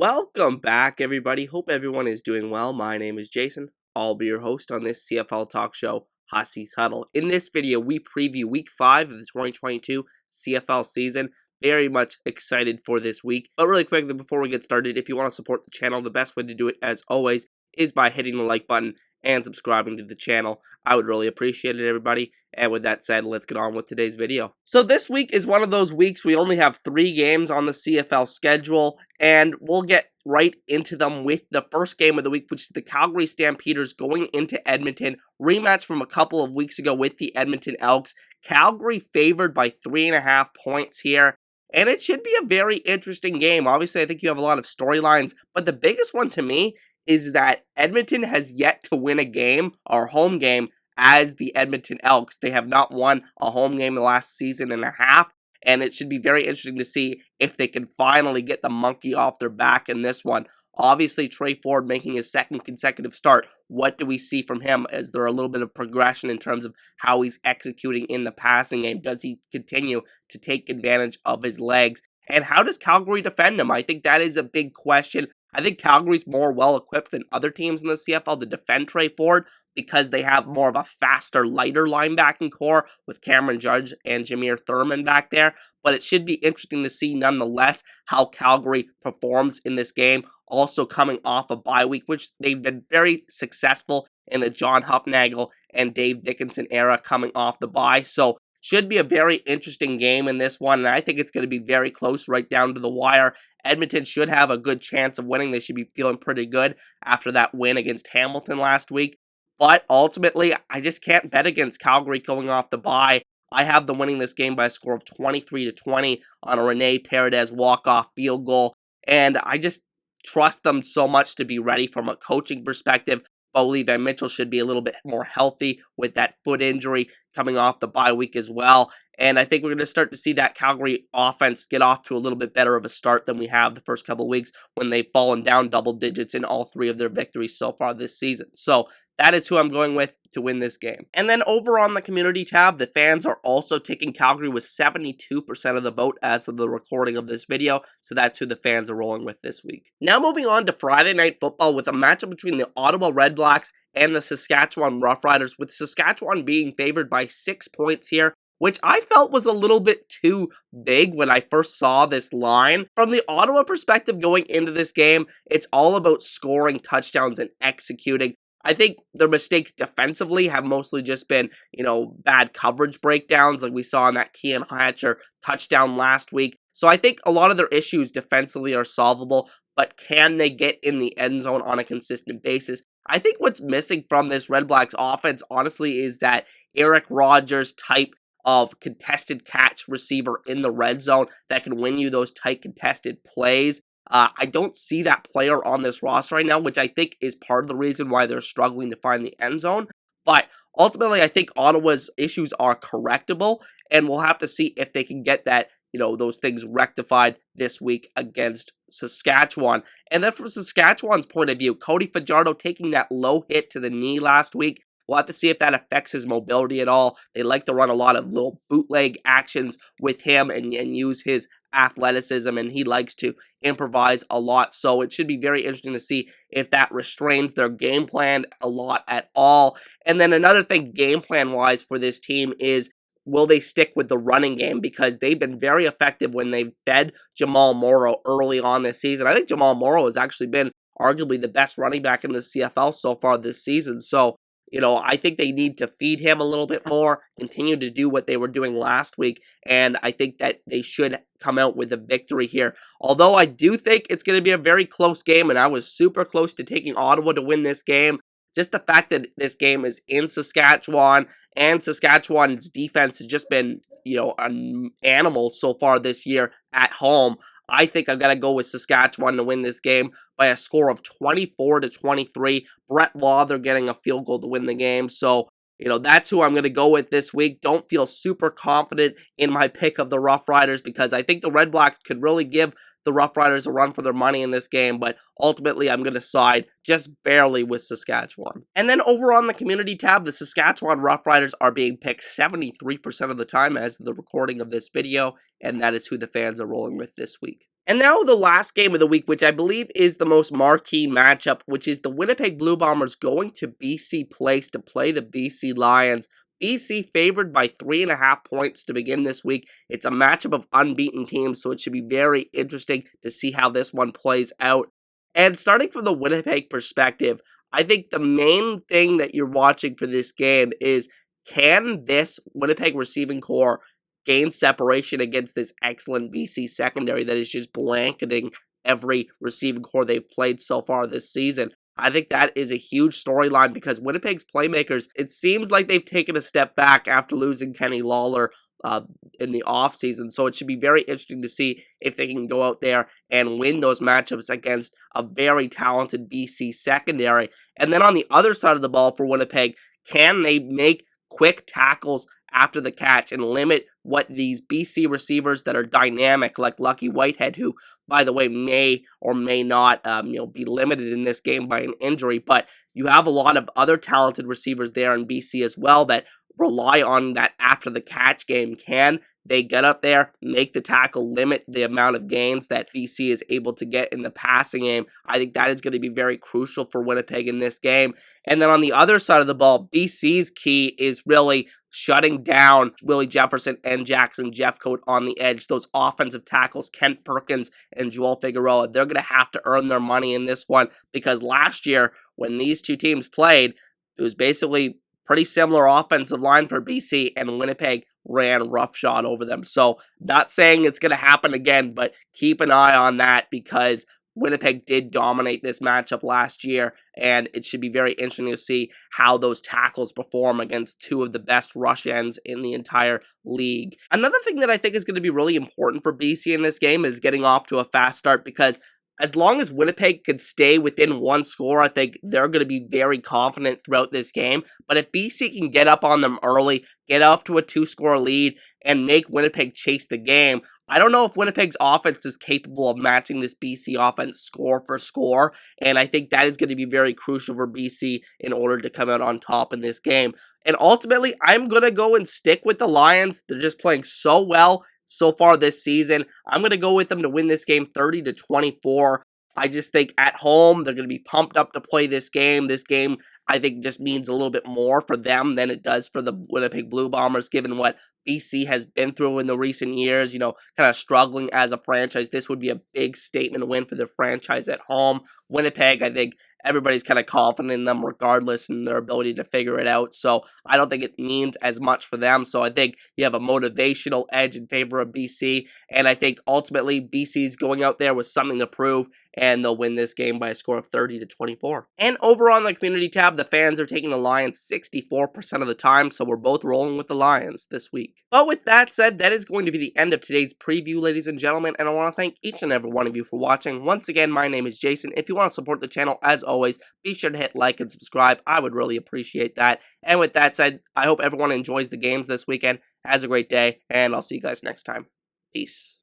Welcome back, everybody. Hope everyone is doing well. My name is Jason. I'll be your host on this CFL talk show, Hussey's Huddle. In this video, we preview Week 5 of the 2022 CFL season. Very much excited for this week. But really quickly, before we get started, if you want to support the channel, the best way to do it, as always, is by hitting the like button and subscribing to the channel. I would really appreciate it, everybody. And with that said, let's get on with today's video. So this week is one of those weeks we only have 3 games on the CFL schedule, and we'll get right into them with the first game of the week, which is the Calgary Stampeders going into Edmonton. Rematch from a couple of weeks ago with the Edmonton Elks. Calgary favored by 3.5 points here. And it should be a very interesting game. Obviously, I think you have a lot of storylines, but the biggest one to me is that Edmonton has yet to win a game, or home game, as the Edmonton Elks. They have not won a home game in the last season and a half, and it should be very interesting to see if they can finally get the monkey off their back in this one. Obviously, Trey Ford making his second consecutive start. What do we see from him? Is there a little bit of progression in terms of how he's executing in the passing game? Does he continue to take advantage of his legs? And how does Calgary defend him? I think that is a big question. I think Calgary's more well-equipped than other teams in the CFL to defend Trey Ford because they have more of a faster, lighter linebacking core with Cameron Judge and Jameer Thurman back there. But it should be interesting to see, nonetheless, how Calgary performs in this game. Also coming off a bye week, which they've been very successful in the John Hufnagel and Dave Dickinson era coming off the bye. So should be a very interesting game in this one, and I think it's going to be very close right down to the wire. Edmonton should have a good chance of winning. They should be feeling pretty good after that win against Hamilton last week. But ultimately, I just can't bet against Calgary going off the bye. I have them winning this game by a score of 23-20 on a Rene Paredes walk-off field goal. And I just trust them so much to be ready from a coaching perspective. Bo Levi Mitchell should be a little bit more healthy with that foot injury coming off the bye week as well. And I think we're going to start to see that Calgary offense get off to a little bit better of a start than we have the first couple of weeks when they've fallen down double digits in all 3 of their victories so far this season. So that is who I'm going with to win this game. And then over on the community tab, the fans are also taking Calgary with 72% of the vote as of the recording of this video. So that's who the fans are rolling with this week. Now moving on to Friday Night Football with a matchup between the Ottawa Redblacks and the Saskatchewan Roughriders, with Saskatchewan being favored by 6 points here, which I felt was a little bit too big when I first saw this line. From the Ottawa perspective going into this game, it's all about scoring touchdowns and executing. I think their mistakes defensively have mostly just been, bad coverage breakdowns like we saw in that Keon Hatcher touchdown last week. So I think a lot of their issues defensively are solvable, but can they get in the end zone on a consistent basis? I think what's missing from this Red Blacks offense, honestly, is that Eric Rogers type of contested catch receiver in the red zone that can win you those tight contested plays. I don't see that player on this roster right now, which I think is part of the reason why they're struggling to find the end zone. But ultimately, I think Ottawa's issues are correctable, and we'll have to see if they can get that, those things rectified this week against Saskatchewan. And then from Saskatchewan's point of view, Cody Fajardo taking that low hit to the knee last week. We'll have to see if that affects his mobility at all. They like to run a lot of little bootleg actions with him and use his athleticism, and he likes to improvise a lot. So it should be very interesting to see if that restrains their game plan a lot at all. And then another thing game plan-wise for this team is, will they stick with the running game? Because they've been very effective when they've fed Jamal Morrow early on this season. I think Jamal Morrow has actually been arguably the best running back in the CFL so far this season. So I think they need to feed him a little bit more, continue to do what they were doing last week, and I think that they should come out with a victory here. Although I do think it's going to be a very close game, and I was super close to taking Ottawa to win this game. Just the fact that this game is in Saskatchewan, and Saskatchewan's defense has just been, an animal so far this year at home. I think I've got to go with Saskatchewan to win this game by a score of 24-23. Brett Law, they're getting a field goal to win the game. So, that's who I'm going to go with this week. Don't feel super confident in my pick of the Rough Riders because I think the Red Blacks could really give the Rough Riders a run for their money in this game, but ultimately I'm going to side just barely with Saskatchewan. And then over on the community tab, the Saskatchewan Rough Riders are being picked 73% of the time as the recording of this video, and that is who the fans are rolling with this week. And now the last game of the week, which I believe is the most marquee matchup, which is the Winnipeg Blue Bombers going to BC Place to play the BC Lions. BC favored by 3.5 points to begin this week. It's a matchup of unbeaten teams, so it should be very interesting to see how this one plays out. And starting from the Winnipeg perspective, I think the main thing that you're watching for this game is, can this Winnipeg receiving core gain separation against this excellent BC secondary that is just blanketing every receiving core they've played so far this season? I think that is a huge storyline because Winnipeg's playmakers, it seems like they've taken a step back after losing Kenny Lawler in the offseason. So it should be very interesting to see if they can go out there and win those matchups against a very talented BC secondary. And then on the other side of the ball for Winnipeg, can they make quick tackles after the catch and limit what these BC receivers that are dynamic, like Lucky Whitehead, who, by the way, may or may not be limited in this game by an injury, but you have a lot of other talented receivers there in BC as well that rely on that after the catch game. Can they get up there, make the tackle, limit the amount of gains that BC is able to get in the passing game? I think that is going to be very crucial for Winnipeg in this game. And then on the other side of the ball, BC's key is really shutting down Willie Jefferson and Jackson Jeffcoat on the edge. Those offensive tackles, Kent Perkins and Joel Figueroa, they're going to have to earn their money in this one, because last year when these two teams played, it was basically pretty similar offensive line for BC, and Winnipeg ran roughshod over them. So not saying it's going to happen again, but keep an eye on that, because Winnipeg did dominate this matchup last year, and it should be very interesting to see how those tackles perform against two of the best rush ends in the entire league. Another thing that I think is going to be really important for BC in this game is getting off to a fast start, because as long as Winnipeg could stay within one score, I think they're going to be very confident throughout this game. But if BC can get up on them early, get off to a 2-score lead, and make Winnipeg chase the game, I don't know if Winnipeg's offense is capable of matching this BC offense score for score, and I think that is going to be very crucial for BC in order to come out on top in this game. And ultimately, I'm going to go and stick with the Lions. They're just playing so well so far this season. I'm going to go with them to win this game 30-24. I just think at home, they're going to be pumped up to play this game. This game, I think, just means a little bit more for them than it does for the Winnipeg Blue Bombers, given what BC has been through in the recent years, kind of struggling as a franchise. This would be a big statement win for the franchise at home. Winnipeg, I think everybody's kind of confident in them regardless in their ability to figure it out. So I don't think it means as much for them. So I think you have a motivational edge in favor of BC. And I think ultimately BC's going out there with something to prove, and they'll win this game by a score of 30-24. And over on the community tab, the fans are taking the Lions 64% of the time, so we're both rolling with the Lions this week. But with that said, that is going to be the end of today's preview, ladies and gentlemen, and I want to thank each and every one of you for watching. Once again, my name is Jason. If you want to support the channel, as always, be sure to hit like and subscribe. I would really appreciate that. And with that said, I hope everyone enjoys the games this weekend, has a great day, and I'll see you guys next time. Peace.